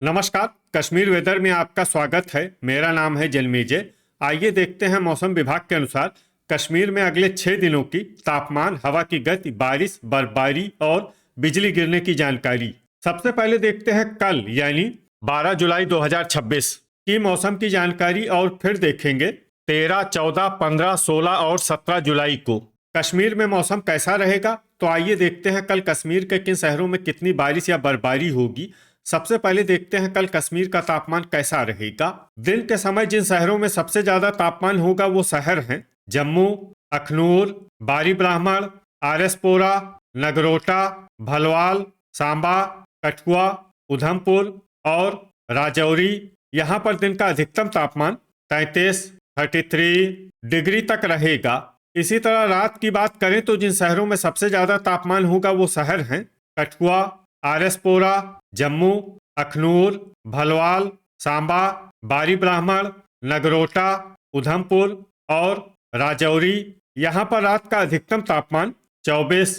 नमस्कार। कश्मीर वेदर में आपका स्वागत है। मेरा नाम है जलमेजय। आइए देखते हैं मौसम विभाग के अनुसार कश्मीर में अगले 6 दिनों की तापमान, हवा की गति, बारिश, बर्फबारी और बिजली गिरने की जानकारी। सबसे पहले देखते हैं कल यानी 12 जुलाई 2026 की मौसम की जानकारी और फिर देखेंगे 13, 14, 15, 16 और 17 जुलाई को कश्मीर में मौसम कैसा रहेगा। तो आइए देखते हैं कल कश्मीर के किन शहरों में कितनी बारिश या बर्फबारी होगी। सबसे पहले देखते हैं कल कश्मीर का तापमान कैसा रहेगा। दिन के समय जिन शहरों में सबसे ज्यादा तापमान होगा वो शहर हैं जम्मू, अखनूर, बारी ब्राह्मण, आरएसपोरा, नगरोटा, भलवाल, सांबा, कठुआ, उधमपुर और राजौरी। यहाँ पर दिन का अधिकतम तापमान 33 डिग्री तक रहेगा। इसी तरह रात की बात करें तो जिन शहरों में सबसे ज्यादा तापमान होगा वो शहर हैं कठुआ, आरएसपोरा, जम्मू, अखनूर, भलवाल, सांबा, बारी ब्राह्मण, नगरोटा, उधमपुर और राजौरी। यहाँ पर रात का अधिकतम तापमान 24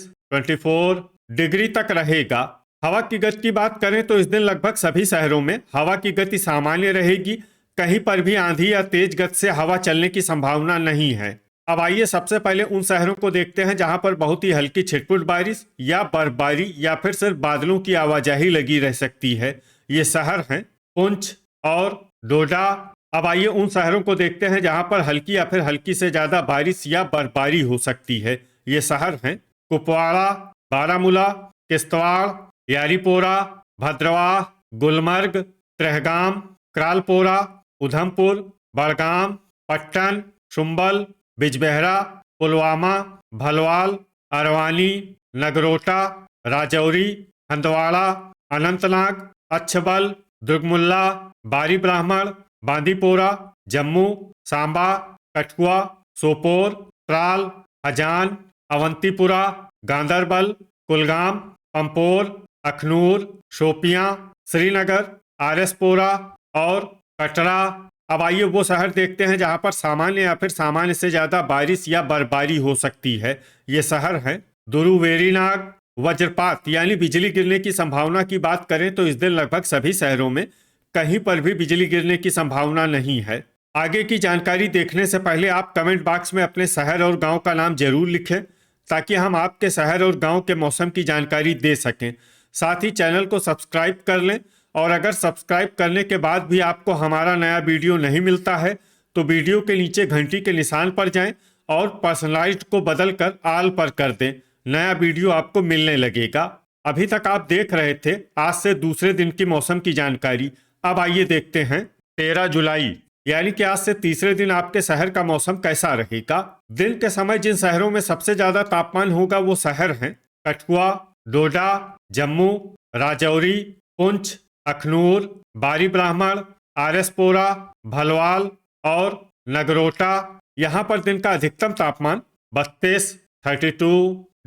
डिग्री तक रहेगा। हवा की गति की बात करें तो इस दिन लगभग सभी शहरों में हवा की गति सामान्य रहेगी। कहीं पर भी आंधी या तेज गति से हवा चलने की संभावना नहीं है। अब आइए सबसे पहले उन शहरों को देखते हैं जहां पर बहुत ही हल्की छिटपुट बारिश या बर्फबारी या फिर सिर्फ बादलों की आवाजाही लगी रह सकती है। ये शहर हैं पुंछ और डोडा। अब आइए उन शहरों को देखते हैं जहां पर हल्की या फिर हल्की से ज्यादा बारिश या बर्फबारी हो सकती है। ये शहर हैं कुपवाड़ा, बारामूला, किश्तवाड़, यारीपोरा, भद्रवाह, गुलमर्ग, त्रेहगाम, क्रालपोरा, उधमपुर, बड़गाम, पट्टन, शुम्बल, बिजबेहरा, पुलवामा, भलवाल, अरवानी, नगरोटा, राजौरी, हंदवाड़ा, अनंतनाग, अच्छबल, दुर्गमुल्ला, बारी ब्राह्मण, बांदीपोरा, जम्मू, सांबा, कठुआ, सोपोर, त्राल, हजान, अवंतीपुरा, गांदरबल, कुलगाम, पंपोर, अखनूर, शोपियां, श्रीनगर, आरएसपोरा और कटरा। अब आइए वो शहर देखते हैं जहां पर सामान्य या फिर सामान्य से ज्यादा बारिश या बर्फबारी हो सकती है। ये शहर हैं दुरुवेरीनाग। वज्रपात यानी बिजली गिरने की संभावना की बात करें तो इस दिन लगभग सभी शहरों में कहीं पर भी बिजली गिरने की संभावना नहीं है। आगे की जानकारी देखने से पहले आप कमेंट बॉक्स में अपने शहर और गांव का नाम जरूर लिखें ताकि हम आपके शहर और गांव के मौसम की जानकारी दे सकें। साथ ही चैनल को सब्सक्राइब कर लें और अगर सब्सक्राइब करने के बाद भी आपको हमारा नया वीडियो नहीं मिलता है तो वीडियो के नीचे घंटी के निशान पर जाएं और पर्सनलाइज्ड को बदलकर ऑल पर कर दें। नया वीडियो आपको मिलने लगेगा। अभी तक आप देख रहे थे आज से दूसरे दिन की मौसम की जानकारी। अब आइए देखते हैं 13 जुलाई यानी कि आज से तीसरे दिन आपके शहर का मौसम कैसा रहेगा। दिन के समय जिन शहरों में सबसे ज्यादा तापमान होगा वो शहर हैं कठुआ, डोडा, जम्मू, राजौरी, पुंछ, अखनूर, बारी ब्राह्मण, आरएसपोरा, भलवाल और नगरोटा। यहाँ पर दिन का अधिकतम तापमान 32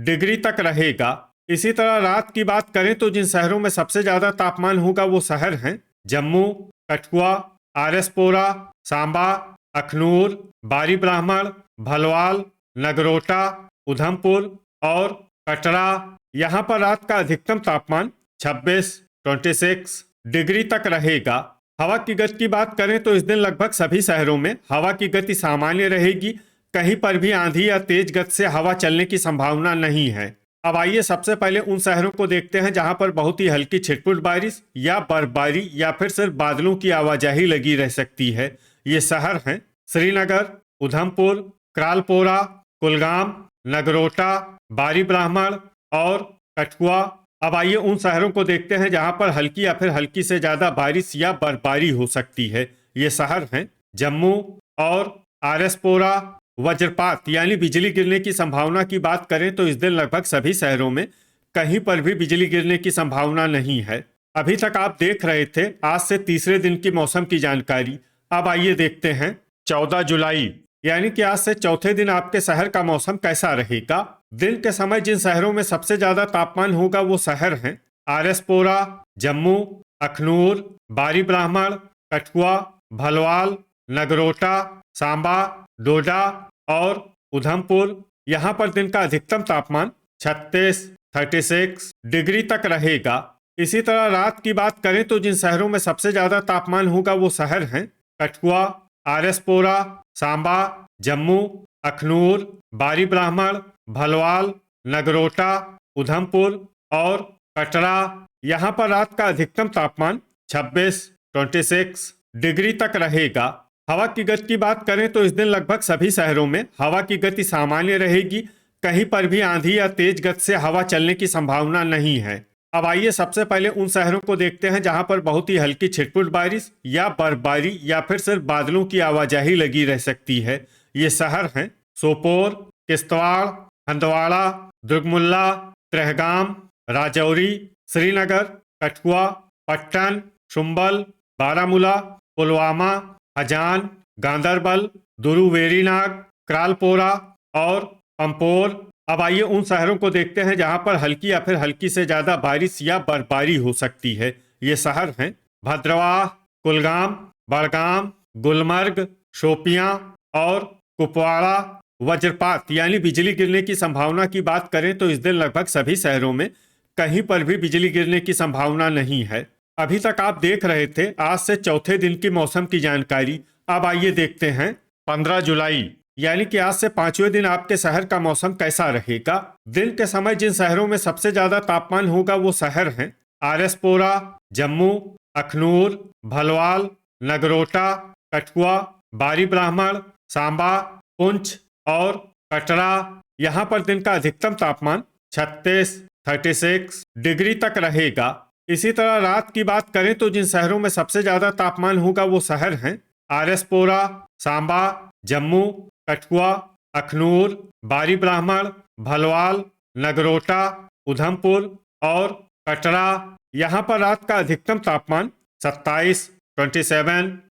डिग्री तक रहेगा। इसी तरह रात की बात करें तो जिन शहरों में सबसे ज्यादा तापमान होगा वो शहर हैं जम्मू, कठुआ, आरएसपोरा, सांबा, अखनूर, बारी ब्राह्मण, भलवाल, नगरोटा, उधमपुर और कटरा। यहाँ पर रात का अधिकतम तापमान 26 डिग्री तक रहेगा। हवा की गति की बात करें तो इस दिन लगभग सभी शहरों में हवा की गति सामान्य रहेगी। कहीं पर भी आंधी या तेज गति से हवा चलने की संभावना नहीं है। अब आइए सबसे पहले उन शहरों को देखते हैं जहां पर बहुत ही हल्की छिटपुट बारिश या बर्फबारी या फिर सिर्फ बादलों की आवाजाही लगी रह सकती है। ये शहर हैं श्रीनगर, उधमपुर, क्रालपोरा, कुलगाम, नगरोटा, बारी ब्राह्मण और कठुआ। अब आइए उन शहरों को देखते हैं जहां पर हल्की या फिर हल्की से ज्यादा बारिश या बर्फबारी हो सकती है। ये शहर हैं जम्मू और आरएसपोरा। वज्रपात यानी बिजली गिरने की संभावना की बात करें तो इस दिन लगभग सभी शहरों में कहीं पर भी बिजली गिरने की संभावना नहीं है। अभी तक आप देख रहे थे आज से तीसरे दिन की मौसम की जानकारी। अब आइए देखते हैं 14 जुलाई यानी कि आज से चौथे दिन आपके शहर का मौसम कैसा रहेगा। दिन के समय जिन शहरों में सबसे ज्यादा तापमान होगा वो शहर हैं आरएसपोरा, जम्मू, अखनूर, बारी ब्राह्मण, कठुआ, भलवाल, नगरोटा, सांबा, डोडा और उधमपुर। यहाँ पर दिन का अधिकतम तापमान 36 डिग्री तक रहेगा। इसी तरह रात की बात करें तो जिन शहरों में सबसे ज्यादा तापमान होगा वो शहर हैं कठुआ, आरएसपोरा, सांबा, जम्मू, अखनूर, बारी ब्राह्मण, भलवाल, नगरोटा, उधमपुर और कटरा। यहाँ पर रात का अधिकतम तापमान 26 डिग्री तक रहेगा। हवा की गति की बात करें तो इस दिन लगभग सभी शहरों में हवा की गति सामान्य रहेगी। कहीं पर भी आंधी या तेज गति से हवा चलने की संभावना नहीं है। अब आइए सबसे पहले उन शहरों को देखते हैं जहां पर बहुत ही हल्की छिटपुट बारिश या बर्फबारी या फिर सिर्फ बादलों की आवाजाही लगी रह सकती है। ये शहर हैं सोपोर, किश्तवाड़, हंदवाड़ा, दुर्गमुल्ला, त्रेहगाम, राजौरी, श्रीनगर, कठुआ, पट्टन, शुम्बल, बारामूला, पुलवामा, हजान, गांदरबल, दुरू वेरीनाग, क्रालपोरा और पंपोर। अब आइए उन शहरों को देखते हैं जहां पर हल्की या फिर हल्की से ज्यादा बारिश या बर्फबारी हो सकती है। ये शहर हैं भद्रवाह, कुलगाम, बड़गाम, गुलमर्ग, शोपियां और कुपवाड़ा। वज्रपात यानी बिजली गिरने की संभावना की बात करें तो इस दिन लगभग सभी शहरों में कहीं पर भी बिजली गिरने की संभावना नहीं है। अभी तक आप देख रहे थे आज से चौथे दिन की मौसम की जानकारी। अब आइए देखते हैं 15 जुलाई यानी कि आज से पांचवें दिन आपके शहर का मौसम कैसा रहेगा। दिन के समय जिन शहरों में सबसे ज्यादा तापमान होगा वो शहर हैं आरएसपोरा, जम्मू, अखनूर, भलवाल, नगरोटा, कठुआ, बारी ब्राह्मण, सांबा, पुंछ और कटरा। यहाँ पर दिन का अधिकतम तापमान 36 डिग्री तक रहेगा। इसी तरह रात की बात करें तो जिन शहरों में सबसे ज्यादा तापमान होगा वो शहर हैं आरएसपोरा, सांबा, जम्मू, कठुआ, अखनूर, बारी ब्राह्मण, भलवाल, नगरोटा, उधमपुर और कटरा। यहाँ पर रात का अधिकतम तापमान 27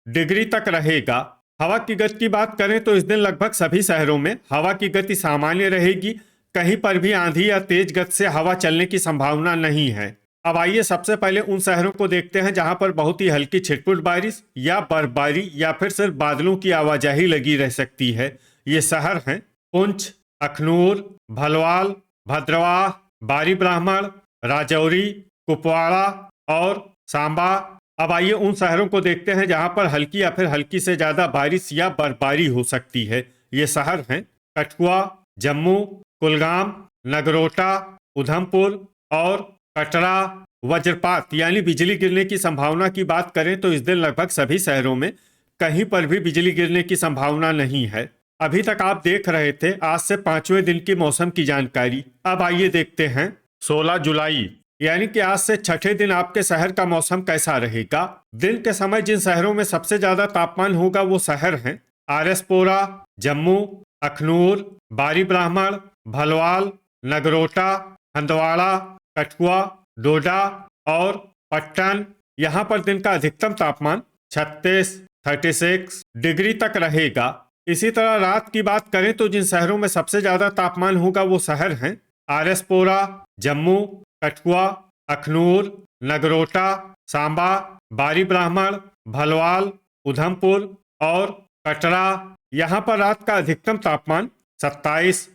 डिग्री तक रहेगा। हवा की गति की बात करें तो इस दिन लगभग सभी शहरों में हवा की गति सामान्य रहेगी। कहीं पर भी आंधी या तेज गति से हवा चलने की संभावना नहीं है। अब आइए सबसे पहले उन शहरों को देखते हैं जहां पर बहुत ही हल्की छिटपुट बारिश या बर्फबारी या फिर सिर्फ बादलों की आवाजाही लगी रह सकती है। ये शहर हैं पुंछ, अखनूर, भलवाल, भद्रवाह, बारी ब्राह्मण, राजौरी, कुपवाड़ा और सांबा। अब आइए उन शहरों को देखते हैं जहां पर हल्की या फिर हल्की से ज्यादा बारिश या बर्फबारी हो सकती है। ये शहर हैं कठुआ, जम्मू, कुलगाम, नगरोटा, उधमपुर और कटरा। वज्रपात यानी बिजली गिरने की संभावना की बात करें तो इस दिन लगभग सभी शहरों में कहीं पर भी बिजली गिरने की संभावना नहीं है। अभी तक आप देख रहे थे आज से पांचवें दिन की मौसम की जानकारी। अब आइए देखते हैं 16 जुलाई यानी कि आज से छठे दिन आपके शहर का मौसम कैसा रहेगा। दिन के समय जिन शहरों में सबसे ज्यादा तापमान होगा वो शहर हैं आरएसपोरा, जम्मू, अखनूर, बारी ब्राह्मण, भलवाल, नगरोटा, हंदवाड़ा, कठुआ, डोडा और पट्टन। यहाँ पर दिन का अधिकतम तापमान 36 डिग्री तक रहेगा। इसी तरह रात की बात करें तो जिन शहरों में सबसे ज्यादा तापमान होगा वो शहर हैं आरएसपोरा, जम्मू, कठुआ, अखनूर, नगरोटा, सांबा, बारी ब्राह्मण, भलवाल, उधमपुर और कटरा। यहाँ पर रात का अधिकतम तापमान 27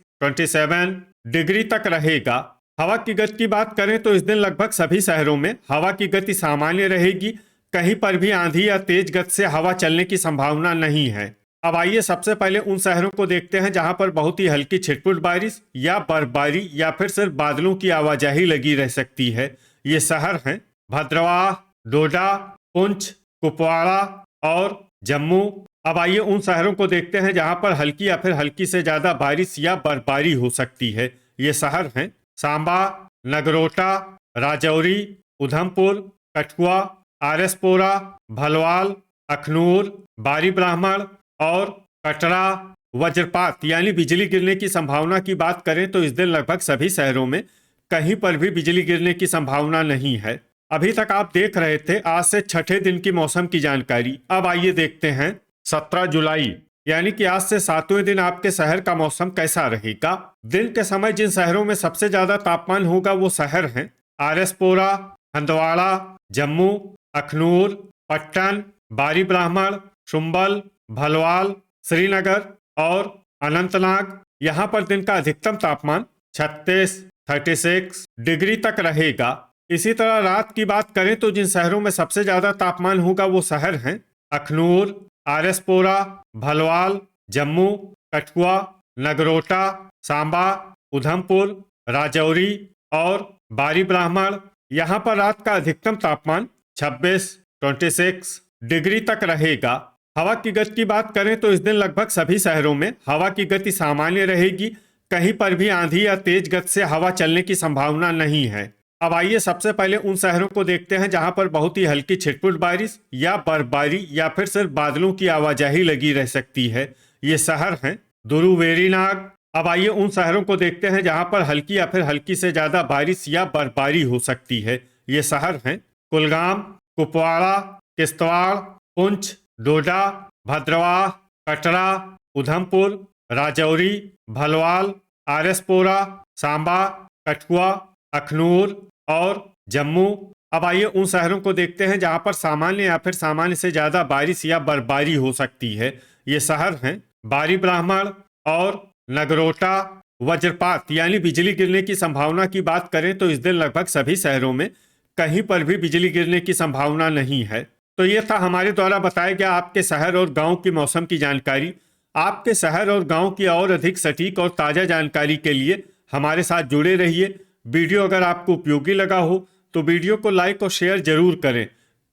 डिग्री तक रहेगा। हवा की गति की बात करें तो इस दिन लगभग सभी शहरों में हवा की गति सामान्य रहेगी। कहीं पर भी आंधी या तेज गति से हवा चलने की संभावना नहीं है। अब आइए सबसे पहले उन शहरों को देखते हैं जहां पर बहुत ही हल्की छिटपुट बारिश या बर्फबारी या फिर सिर्फ बादलों की आवाजाही लगी रह सकती है। ये शहर हैं भद्रवाह, डोडा, पुंछ, कुपवाड़ा और जम्मू। अब आइए उन शहरों को देखते हैं जहां पर हल्की या फिर हल्की से ज्यादा बारिश या बर्फबारी हो सकती है। ये शहर हैं सांबा, नगरोटा, राजौरी, उधमपुर, कठुआ, आरएसपोरा, भलवाल, अखनूर, बारी ब्राह्मण और कटरा। वज्रपात यानी बिजली गिरने की संभावना की बात करें तो इस दिन लगभग सभी शहरों में कहीं पर भी बिजली गिरने की संभावना नहीं है। अभी तक आप देख रहे थे आज से छठे दिन की मौसम की जानकारी। अब आइए देखते हैं 17 जुलाई यानी कि आज से सातवें दिन आपके शहर का मौसम कैसा रहेगा। दिन के समय जिन शहरों में सबसे ज्यादा तापमान होगा वो शहर हैं आरएसपोरा, हंदवाड़ा, जम्मू, अखनूर, पट्टन, बारी ब्राह्मण, शुम्बल, भलवाल, श्रीनगर और अनंतनाग। यहाँ पर दिन का अधिकतम तापमान 36 डिग्री तक रहेगा। इसी तरह रात की बात करें तो जिन शहरों में सबसे ज्यादा तापमान होगा वो शहर हैं अखनूर, आरएसपोरा, भलवाल, जम्मू, कठुआ, नगरोटा, सांबा, उधमपुर, राजौरी और बारी ब्राह्मण। यहाँ पर रात का अधिकतम तापमान 26 डिग्री तक रहेगा। हवा की गति की बात करें तो इस दिन लगभग सभी शहरों में हवा की गति सामान्य रहेगी। कहीं पर भी आंधी या तेज गति से हवा चलने की संभावना नहीं है। अब आइए सबसे पहले उन शहरों को देखते हैं जहां पर बहुत ही हल्की छिटपुट बारिश या बर्फबारी या फिर सिर्फ बादलों की आवाजाही लगी रह सकती है। ये शहर हैं दुरु वेरीनाग। अब आइए उन शहरों को देखते हैं जहां पर हल्की या फिर हल्की से ज्यादा बारिश या बर्फबारी हो सकती है। ये शहर हैं कुलगाम, कुपवाड़ा, किश्तवाड़, पुंछ, डोडा, भद्रवाह, कटरा, उधमपुर, राजौरी, भलवाल, आरएसपोरा, सांबा, कठुआ, अखनूर और जम्मू। अब आइए उन शहरों को देखते हैं जहां पर सामान्य या फिर सामान्य से ज्यादा बारिश या बर्फबारी हो सकती है। ये शहर हैं बारी ब्राह्मण और नगरोटा। वज्रपात यानी बिजली गिरने की संभावना की बात करें तो इस दिन लगभग सभी शहरों में कहीं पर भी बिजली गिरने की संभावना नहीं है। तो ये था हमारे द्वारा बताया गया आपके शहर और गांव की मौसम की जानकारी। आपके शहर और गांव की और अधिक सटीक और ताज़ा जानकारी के लिए हमारे साथ जुड़े रहिए। वीडियो अगर आपको उपयोगी लगा हो तो वीडियो को लाइक और शेयर जरूर करें।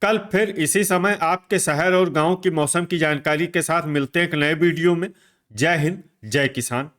कल फिर इसी समय आपके शहर और गांव की मौसम की जानकारी के साथ मिलते हैं एक नए वीडियो में। जय हिंद, जय किसान।